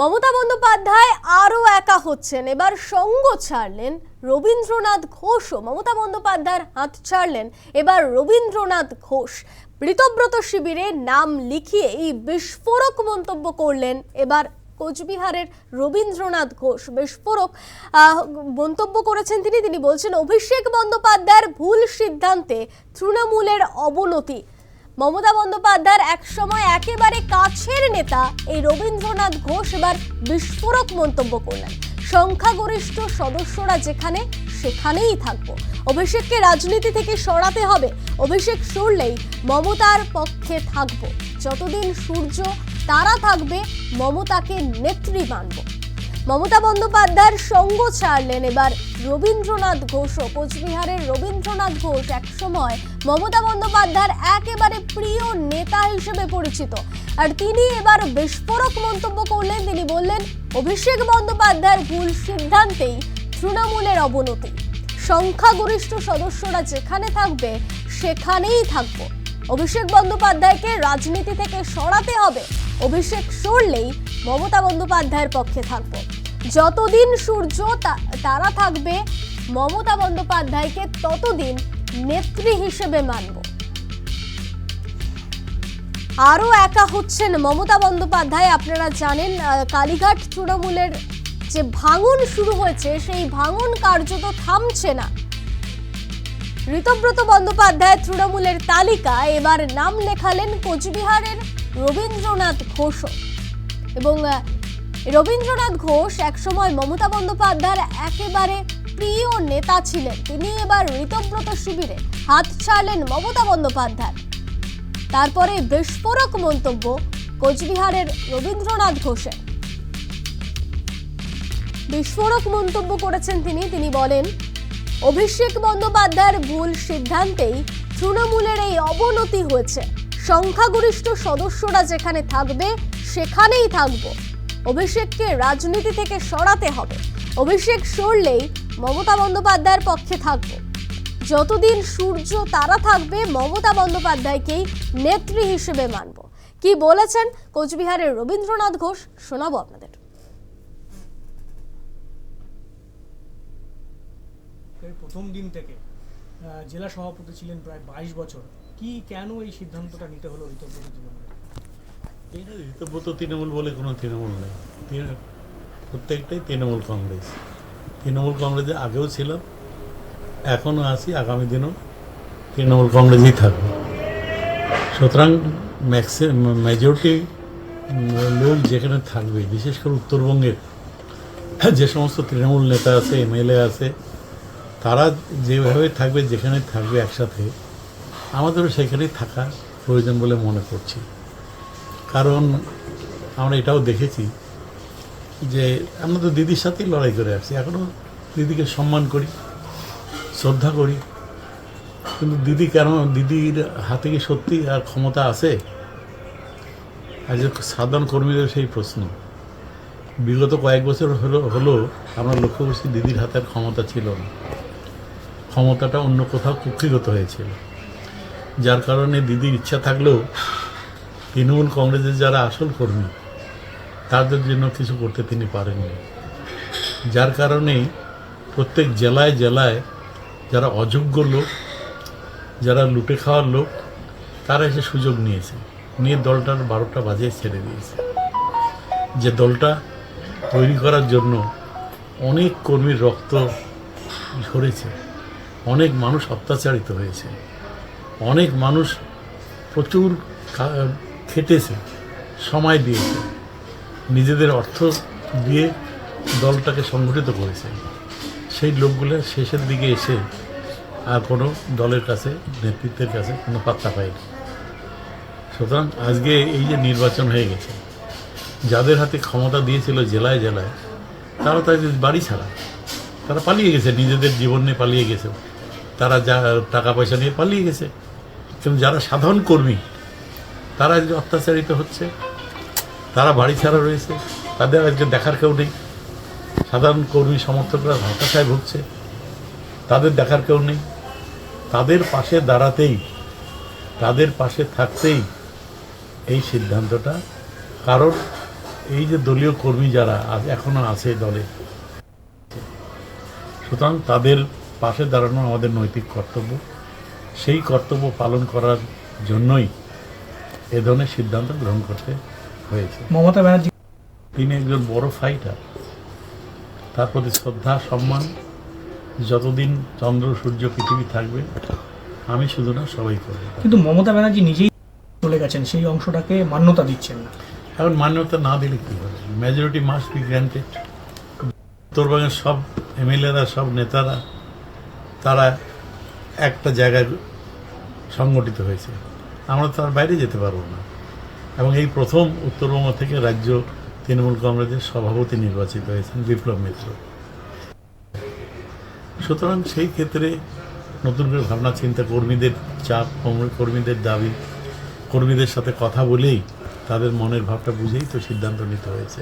মমতা বন্দ্যোপাধ্যায় আরও একা হচ্ছেন। এবার সঙ্গ ছাড়লেন রবীন্দ্রনাথ ঘোষও। মমতা বন্দ্যোপাধ্যায়ের হাত ছাড়লেন এবার রবীন্দ্রনাথ ঘোষ। ঋতব্রত শিবিরে নাম লিখিয়ে এই বিস্ফোরক মন্তব্য করলেন এবার কোচবিহারের রবীন্দ্রনাথ ঘোষ। বিস্ফোরক মন্তব্য করেছেন তিনি বলছেন, অভিষেক বন্দ্যোপাধ্যায়ের ভুল সিদ্ধান্তে তৃণমূলের অবনতি। মমতা বন্দ্যোপাধ্যায়ের একসময় একেবারে কাছের নেতা এই রবীন্দ্রনাথ ঘোষ এবার বিস্ফোরক মন্তব্য করলেন। সংখ্যাগরিষ্ঠ সদস্যরা যেখানে সেখানেই থাকবো, অভিষেককে রাজনীতি থেকে সরাতে হবে, অভিষেক সরলেই মমতার পক্ষে থাকবো, যতদিন সূর্য তারা থাকবে মমতাকে নেত্রী মানব। মমতা বন্দ্যোপাধ্যায়ের সঙ্গ ছাড়লেন এবার রবীন্দ্রনাথ ঘোষও। কোচবিহারের রবীন্দ্রনাথ ঘোষ একসময় মমতা বন্দ্যোপাধ্যায়ের একেবারে প্রিয় নেতা হিসেবে পরিচিত, আর তিনি এবার বিস্ফোরক মন্তব্য করলেন। তিনি বললেন, অভিষেক বন্দ্যোপাধ্যায়ের ভুল সিদ্ধান্তেই তৃণমূলের অবনতি। সংখ্যাগরিষ্ঠ সদস্যরা যেখানে থাকবে সেখানেই থাকবো, অভিষেক বন্দ্যোপাধ্যায়কে রাজনীতি থেকে সরাতে হবে, অভিষেক সরলেই মমতা বন্দ্যোপাধ্যায়ের পক্ষে থাকবো, যতদিন সূর্য তারা থাকবে মমতা বন্দ্যোপাধ্যায়কে ততদিন নেত্রী হিসেবে মানব। আরো একা হচ্ছেন মমতা বন্দ্যোপাধ্যায়। আপনারা জানেন, কালীঘাট তৃণমূলের যে ভাঙন শুরু হয়েছে সেই ভাঙন কার্যত থামছে না। ঋতব্রত বন্দ্যোপাধ্যায় তৃণমূলের তালিকায় এবার নাম লেখালেন কোচবিহারের রবীন্দ্রনাথ ঘোষ। এবং রবীন্দ্রনাথ ঘোষ একসময় মমতা বন্দ্যোপাধ্যায়ের একেবারে প্রিয় নেতা ছিলেন। তিনি এবার ঋতব্রত শিবিরে হাত ছাড়লেন মমতা বন্দ্যোপাধ্যায়। তারপরে বিস্ফোরক মন্তব্য কোচবিহারের রবীন্দ্রনাথ ঘোষের। বিস্ফোরক মন্তব্য করেছেন তিনি বলেন, অভিষেক বন্দ্যোপাধ্যায়ের ভুল সিদ্ধান্তেই তৃণমূলের এই অবনতি হয়েছে। সংখ্যাগরিষ্ঠ সদস্যরা যেখানে থাকবে সেখানেই থাকবো, অভিষেককে রাজনীতি থেকে সরাতে হবে, অভিষেক সরলেই মমতা বন্দ্যোপাধ্যায়ের পক্ষে থাকবো, যতদিন সূর্য তারা থাকবে মমতা বন্দ্যোপাধ্যায়কেই নেত্রী হিসেবে মানব। কি বলেছেন কোচবিহারের রবীন্দ্রনাথ ঘোষ শোনাবো আপনাদের। প্রথম দিন থেকে জেলা সভাপতি ছিলেন প্রায় 22 বছর। কেন এই সিদ্ধান্তটা নিতে হলো ঋতব্রত তৃণমূল? ঋতব্রত তৃণমূল বলে কোনো তৃণমূল নেই, প্রত্যেকটাই তৃণমূল কংগ্রেস। তৃণমূল কংগ্রেসে আগেও ছিল, এখনও আছি, আগামী দিনও তৃণমূল কংগ্রেসই থাকবে। সুতরাং মেজরিটি লোক যেখানে থাকবে, বিশেষ করে উত্তরবঙ্গের যে সমস্ত তৃণমূল নেতা আছে, এমএলএ আছে, তারা যেভাবে থাকবে, যেখানে থাকবে একসাথে, আমাদেরও সেখানেই থাকা প্রয়োজন বলে মনে করছি। কারণ আমরা এটাও দেখেছি যে আমরা তো দিদির সাথেই লড়াই করে আসছি, এখনও দিদিকে সম্মান করি, শ্রদ্ধা করি, কিন্তু দিদির হাতে কি সত্যি আর ক্ষমতা আছে? আজ সাধারণ কর্মীদের সেই প্রশ্ন। বিগত কয়েক বছর হলো আমরা লক্ষ্য করছি দিদির হাতের ক্ষমতা ছিল না, ক্ষমতাটা অন্য কোথাও কুক্ষিগত হয়েছিল, যার কারণে দিদির ইচ্ছা থাকলেও তৃণমূল কংগ্রেসের যারা আসল কর্মী তাদের জন্য কিছু করতে তিনি পারেননি। যার কারণেই প্রত্যেক জেলায় জেলায় যারা অযোগ্য লোক, যারা লুটে খাওয়ার লোক, তারা এসে সুযোগ নিয়ে দলটার 12টা বাজিয়ে ছেড়ে দিয়েছে। যে দলটা তৈরি করার জন্য অনেক কর্মীর রক্ত ঝরেছে, অনেক মানুষ অত্যাচারিত হয়েছে, অনেক মানুষ প্রচুর খেটেছে, সময় দিয়েছে, নিজেদের অর্থ দিয়ে দলটাকে সংগঠিত করেছে। সেই লোকগুলো শেষের দিকে এসে আর কোনো দলের কাছে, নেতৃত্বের কাছে কোনো পাত্তা পায়নি। সুতরাং আজকে এই যে নির্বাচন হয়ে গেছে, যাদের হাতে ক্ষমতা দিয়েছিল জেলায় জেলায়, তারা তাদের বাড়ি ছাড়া, তারা পালিয়ে গেছে, নিজেদের জীবন নিয়ে পালিয়ে গেছে, তারা যা টাকা পয়সা নিয়ে পালিয়ে গেছে। কিন্তু যারা সাধারণ কর্মী, তারা আজকে অত্যাচারিত হচ্ছে, তারা বাড়ি ছাড়া রয়েছে, তাদের আজকে দেখার কেউ নেই। সাধারণ কর্মী সমর্থকরা হতাশায় ভুগছে, তাদের দেখার কেউ নেই। তাদের পাশে দাঁড়াতেই, তাদের পাশে থাকতেই এই সিদ্ধান্তটা। কারণ এই যে দলীয় কর্মী যারা এখনো আছে দলে, সুতরাং তাদের পাশে দাঁড়ানো আমাদের নৈতিক কর্তব্য। সেই কর্তব্য পালন করার জন্যই এ ধরনের সিদ্ধান্ত গ্রহণ করতে হয়েছে। মমতা ব্যানার্জি তিনি একজন বড় ফাইটার, তার প্রতি শ্রদ্ধা সম্মান যতদিন চন্দ্র সূর্য পৃথিবী থাকবে আমি শুধু না, সবাই করবে। কিন্তু মমতা ব্যানার্জি নিজেই চলে গেছেন, সেই অংশটাকে মান্যতা দিচ্ছেন না। এখন মান্যতা না দিলে কী হবে? Majority must be granted. উত্তরবঙ্গের সব এমএলএরা, সব নেতারা তারা একটা জায়গায় সংগঠিত হয়েছে, আমরা তার বাইরে যেতে পারবো না। এবং এই প্রথম উত্তরবঙ্গ থেকে রাজ্য তৃণমূল কংগ্রেসের সভাপতি নির্বাচিত হয়েছেন বিপ্লব মিত্র। সুতরাং সেই ক্ষেত্রে নতুন করে ভাবনা চিন্তা, কর্মীদের চাপ, কর্মীদের দাবি, কর্মীদের সাথে কথা বলেই তাদের মনের ভাবটা বুঝেই তো সিদ্ধান্ত নিতে হয়েছে।